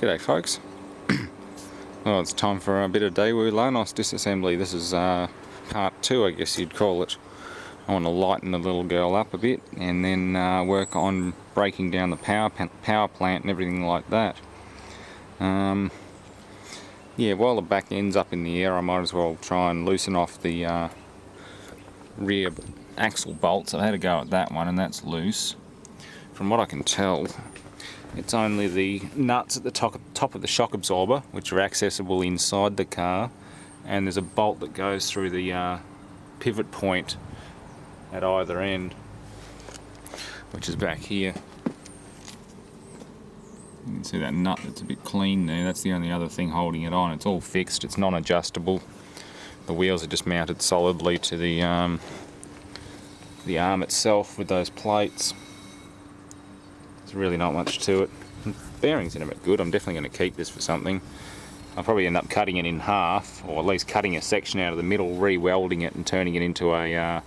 G'day folks. Well, it's time for a bit of Daewoo Lanos disassembly. This is part 2, I guess you'd call it. I want to lighten the little girl up a bit and then work on breaking down the power plant and everything like that. Yeah, while the back end's up in the air, I might as well try and loosen off the rear axle bolts. I had a go at that one and that's loose. From what I can tell, it's only the nuts at the top of the shock absorber, which are accessible inside the car, and there's a bolt that goes through the pivot point at either end, which is back here. You can see that nut that's a bit clean there. That's the only other thing holding it on. It's all fixed, it's non-adjustable. The wheels are just mounted solidly to the arm itself with those plates. There's really not much to it. The bearings in them are good. I'm definitely going to keep this for something. I'll probably end up cutting it in half, or at least cutting a section out of the middle, re-welding it and turning it into a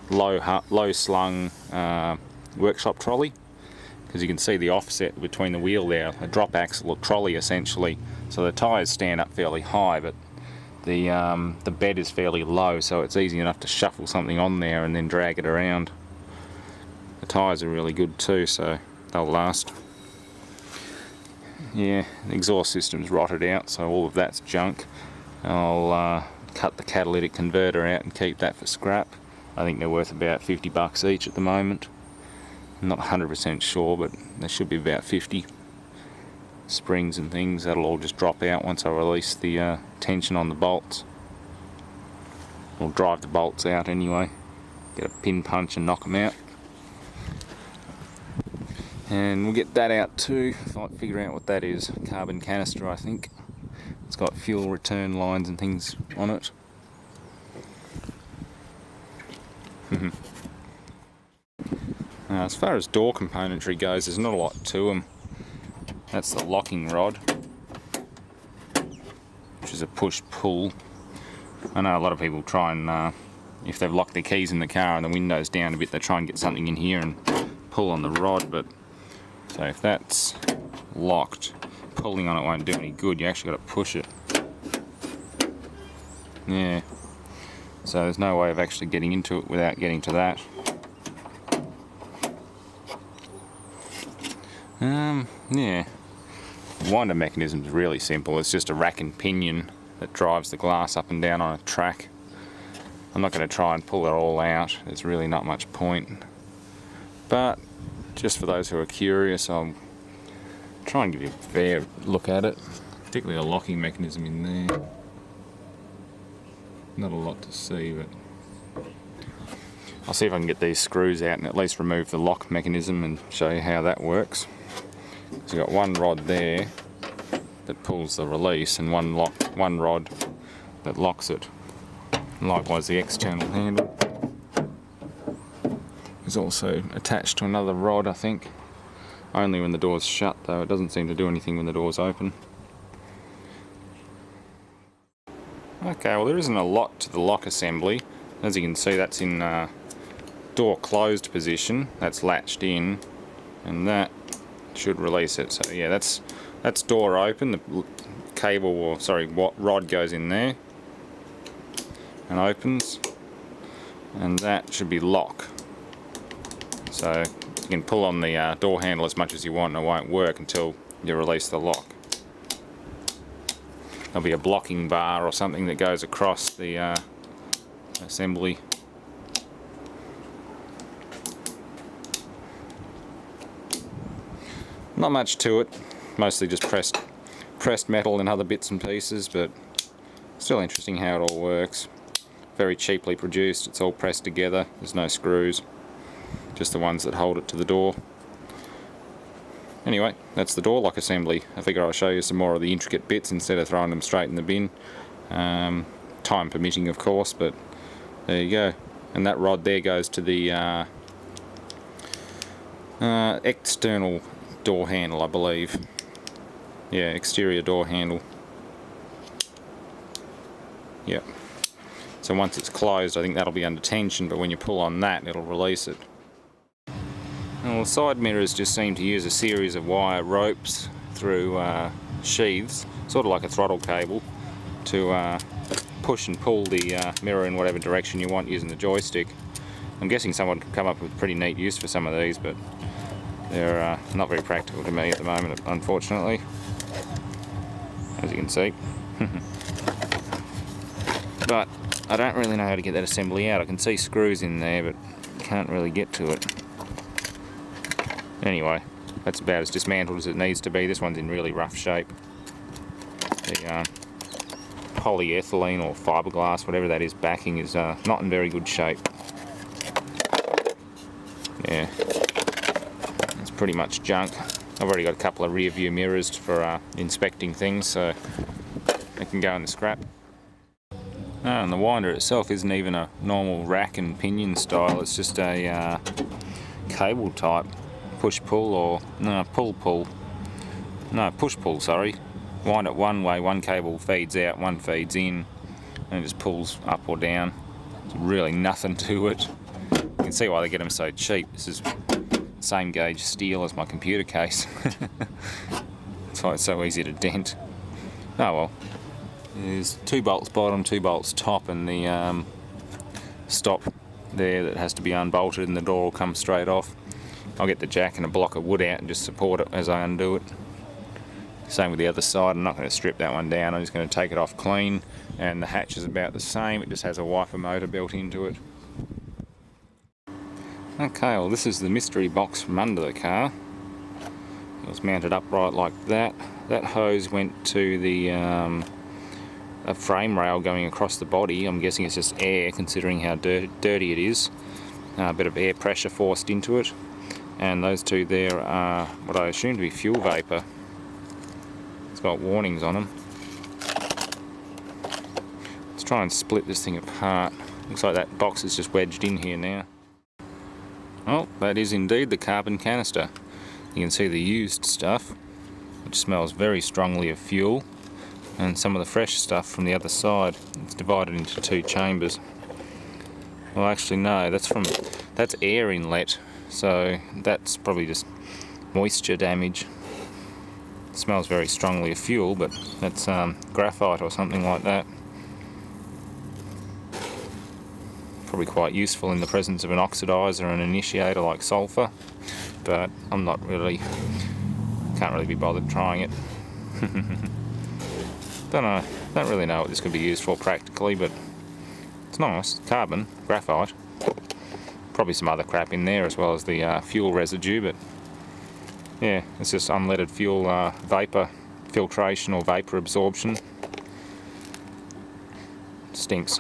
low slung workshop trolley, because you can see the offset between the wheel there, a drop axle or trolley essentially. So the tyres stand up fairly high, but the bed is fairly low, so it's easy enough to shuffle something on there and then drag it around. The tyres are really good too, so they'll last. Yeah, the exhaust system's rotted out, so all of that's junk. I'll cut the catalytic converter out and keep that for scrap. I think they're worth about 50 bucks each at the moment. I'm not 100% sure, but they should be about 50. Springs and things, that'll all just drop out once I release the tension on the bolts. Or drive the bolts out anyway. Get a pin punch and knock them out. And we'll get that out too, if I figure out what that is. Carbon canister, I think. It's got fuel return lines and things on it. As far as door componentry goes, there's not a lot to them. That's the locking rod, which is a push-pull. I know a lot of people try and, if they've locked their keys in the car and the window's down a bit, they try and get something in here and pull on the rod, but so if that's locked, pulling on it won't do any good. You actually got to push it. Yeah. So there's no way of actually getting into it without getting to that. Yeah. The winder mechanism is really simple. It's just a rack and pinion that drives the glass up and down on a track. I'm not going to try and pull it all out. There's really not much point. But just for those who are curious, I'll try and give you a fair look at it. Particularly a locking mechanism in there. Not a lot to see, but I'll see if I can get these screws out and at least remove the lock mechanism and show you how that works. So you've got one rod there that pulls the release and one rod that locks it. And likewise the external handle is also attached to another rod, I think. Only when the door's shut though. It doesn't seem to do anything when the door's open. Okay, well there isn't a lot to the lock assembly. As you can see, that's in door closed position. That's latched in, and that should release it. So yeah, that's door open. The cable, or sorry, rod goes in there and opens, and that should be lock. So you can pull on the door handle as much as you want and it won't work until you release the lock. There'll be a blocking bar or something that goes across the assembly. Not much to it, mostly just pressed metal and other bits and pieces, but still interesting how it all works. Very cheaply produced, it's all pressed together, there's no screws, just the ones that hold it to the door. Anyway, that's the door lock assembly. I figure I'll show you some more of the intricate bits instead of throwing them straight in the bin. Time permitting, of course, but there you go. And that rod there goes to the external door handle, I believe. Yeah, exterior door handle. Yep. So once it's closed, I think that'll be under tension, but when you pull on that, it'll release it. Well, the side mirrors just seem to use a series of wire ropes through sheaths, sort of like a throttle cable, to push and pull the mirror in whatever direction you want using the joystick. I'm guessing someone could come up with pretty neat use for some of these, but they're not very practical to me at the moment, unfortunately, as you can see. But I don't really know how to get that assembly out. I can see screws in there, but can't really get to it. Anyway, that's about as dismantled as it needs to be. This one's in really rough shape. The polyethylene or fiberglass, whatever that is, backing is not in very good shape. Yeah, it's pretty much junk. I've already got a couple of rear view mirrors for inspecting things, so they can go in the scrap. And the winder itself isn't even a normal rack and pinion style, it's just a cable type push-pull, or no, pull-pull. No, push-pull, sorry. Wind it one way, one cable feeds out, one feeds in, and it just pulls up or down. There's really nothing to it. You can see why they get them so cheap. This is same gauge steel as my computer case. That's why it's so easy to dent. Oh well. There's 2 bolts bottom, 2 bolts top, and the stop there that has to be unbolted, and the door will come straight off. I'll get the jack and a block of wood out and just support it as I undo it. Same with the other side. I'm not going to strip that one down, I'm just going to take it off clean, and the hatch is about the same, it just has a wiper motor built into it. Okay, well this is the mystery box from under the car. It was mounted upright like that. That hose went to the a frame rail going across the body. I'm guessing it's just air, considering how dirty it is. A bit of air pressure forced into it. And those two there are what I assume to be fuel vapour. It's got warnings on them. Let's try and split this thing apart. Looks like that box is just wedged in here now. Oh, that is indeed the carbon canister. You can see the used stuff, which smells very strongly of fuel, and some of the fresh stuff from the other side. It's divided into 2 chambers. Well, actually no, that's air inlet, so that's probably just moisture damage. It smells very strongly of fuel, but that's graphite or something like that. Probably quite useful in the presence of an oxidizer and initiator like sulfur, but I'm not really, can't really be bothered trying it. Don't really know what this could be used for practically, but it's nice. Carbon, graphite, probably some other crap in there as well as the fuel residue, but yeah, it's just unleaded fuel vapour filtration or vapour absorption. Stinks.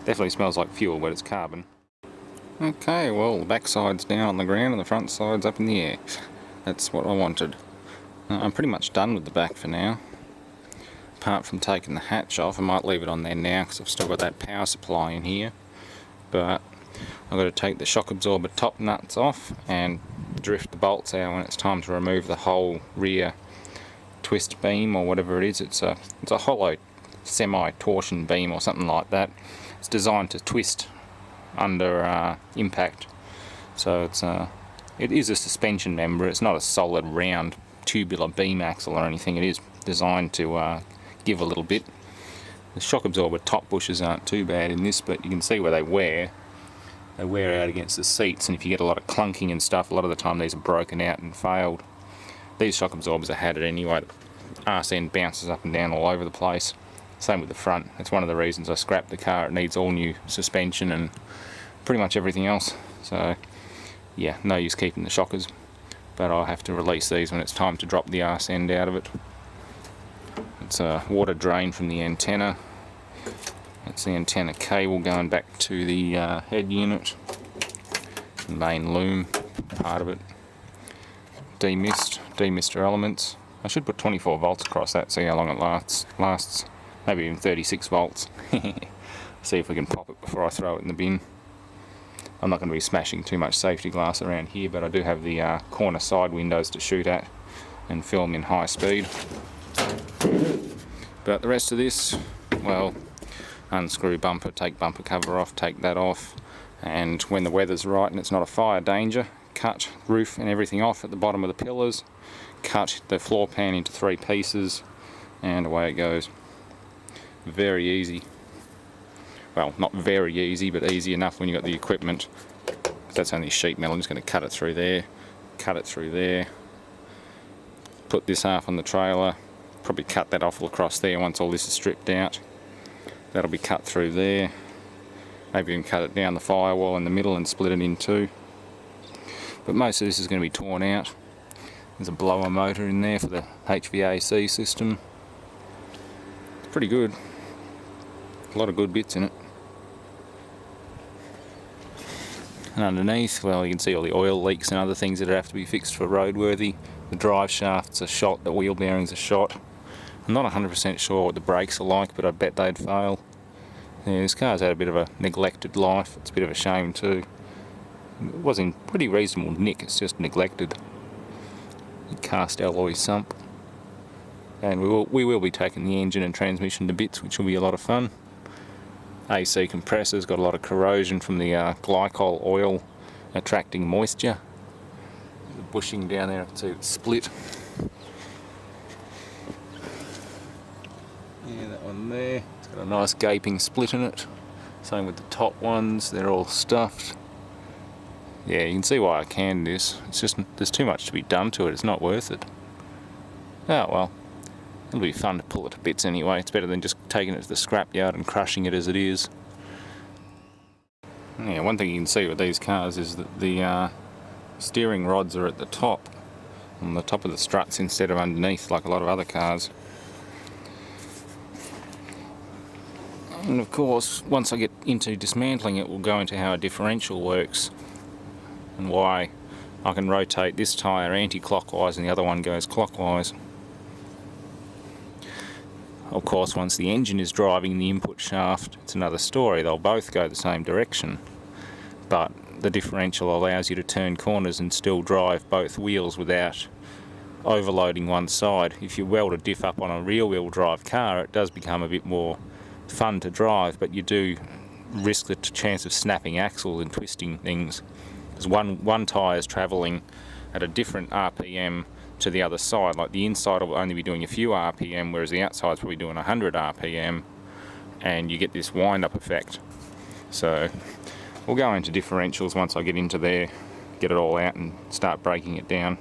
Definitely smells like fuel, but it's carbon. Okay, well the back side's down on the ground and the front side's up in the air. That's what I wanted. I'm pretty much done with the back for now. Apart from taking the hatch off, I might leave it on there now because I've still got that power supply in here. But I've got to take the shock absorber top nuts off and drift the bolts out when it's time to remove the whole rear twist beam or whatever it is. It's a hollow semi-torsion beam or something like that. It's designed to twist under impact. So it is a suspension member. It's not a solid round tubular beam axle or anything. It is designed to give a little bit. The shock absorber top bushes aren't too bad in this, but you can see where they wear. They wear out against the seats, and if you get a lot of clunking and stuff, a lot of the time these are broken out and failed. These shock absorbers are had it anyway. The arse end bounces up and down all over the place. Same with the front. That's one of the reasons I scrapped the car. It needs all new suspension and pretty much everything else. So yeah, no use keeping the shockers, but I'll have to release these when it's time to drop the arse end out of it. It's a water drain from the antenna. That's the antenna cable going back to the head unit. The main loom part of it. Demister elements. I should put 24 volts across that, see how long it lasts. Maybe even 36 volts. See if we can pop it before I throw it in the bin. I'm not going to be smashing too much safety glass around here, but I do have the corner side windows to shoot at and film in high speed. But the rest of this, well, unscrew bumper, take bumper cover off, take that off, and when the weather's right and it's not a fire danger, cut roof and everything off at the bottom of the pillars, cut the floor pan into 3 pieces, and away it goes. Very easy. Well, not very easy, but easy enough when you've got the equipment. That's only sheet metal. I'm just going to cut it through there, cut it through there, put this half on the trailer, probably cut that off across there once all this is stripped out. That'll be cut through there. Maybe even cut it down the firewall in the middle and split it in 2. But most of this is going to be torn out. There's a blower motor in there for the HVAC system. It's pretty good. A lot of good bits in it. And underneath, well, you can see all the oil leaks and other things that have to be fixed for roadworthy. The drive shafts are shot, the wheel bearings are shot. I'm not 100% sure what the brakes are like, but I bet they'd fail. Yeah, this car's had a bit of a neglected life. It's a bit of a shame too. It was in pretty reasonable nick, it's just neglected. Cast alloy sump. And we will be taking the engine and transmission to bits, which will be a lot of fun. AC compressor's got a lot of corrosion from the glycol oil attracting moisture. The bushing down there to split. Yeah, that one there. It's got a nice gaping split in it. Same with the top ones, they're all stuffed. Yeah, you can see why I canned this. It's just, there's too much to be done to it, it's not worth it. Oh well, it'll be fun to pull it to bits anyway. It's better than just taking it to the scrapyard and crushing it as it is. Yeah, one thing you can see with these cars is that the steering rods are at the top, on the top of the struts instead of underneath like a lot of other cars. And of course, once I get into dismantling it, we'll go into how a differential works and why I can rotate this tyre anti-clockwise and the other one goes clockwise. Of course, once the engine is driving the input shaft, it's another story. They'll both go the same direction, but the differential allows you to turn corners and still drive both wheels without overloading one side. If you weld a diff up on a rear-wheel drive car, it does become a bit more fun to drive, but you do risk the chance of snapping axles and twisting things, because one tyre is travelling at a different RPM to the other side. Like the inside will only be doing a few RPM, whereas the outside is probably doing 100 RPM, and you get this wind-up effect. So we'll go into differentials once I get into there, get it all out and start breaking it down.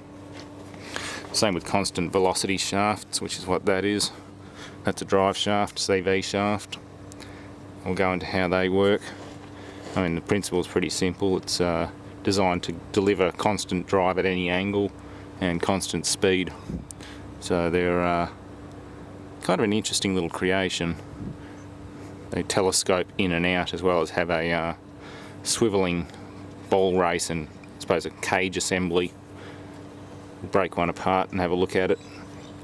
Same with constant velocity shafts, which is what that is. That's a drive shaft, CV shaft. We'll go into how they work. I mean, the principle is pretty simple. It's designed to deliver constant drive at any angle and constant speed. So they're kind of an interesting little creation. They telescope in and out as well as have a swiveling ball race and I suppose a cage assembly. Break one apart and have a look at it.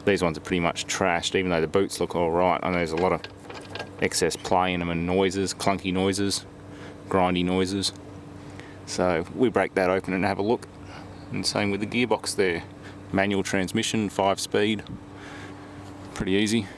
These ones are pretty much trashed, even though the boots look alright. I know there's a lot of excess play in them and noises, clunky noises, grindy noises. So we break that open and have a look. And same with the gearbox there. Manual transmission, 5-speed. Pretty easy.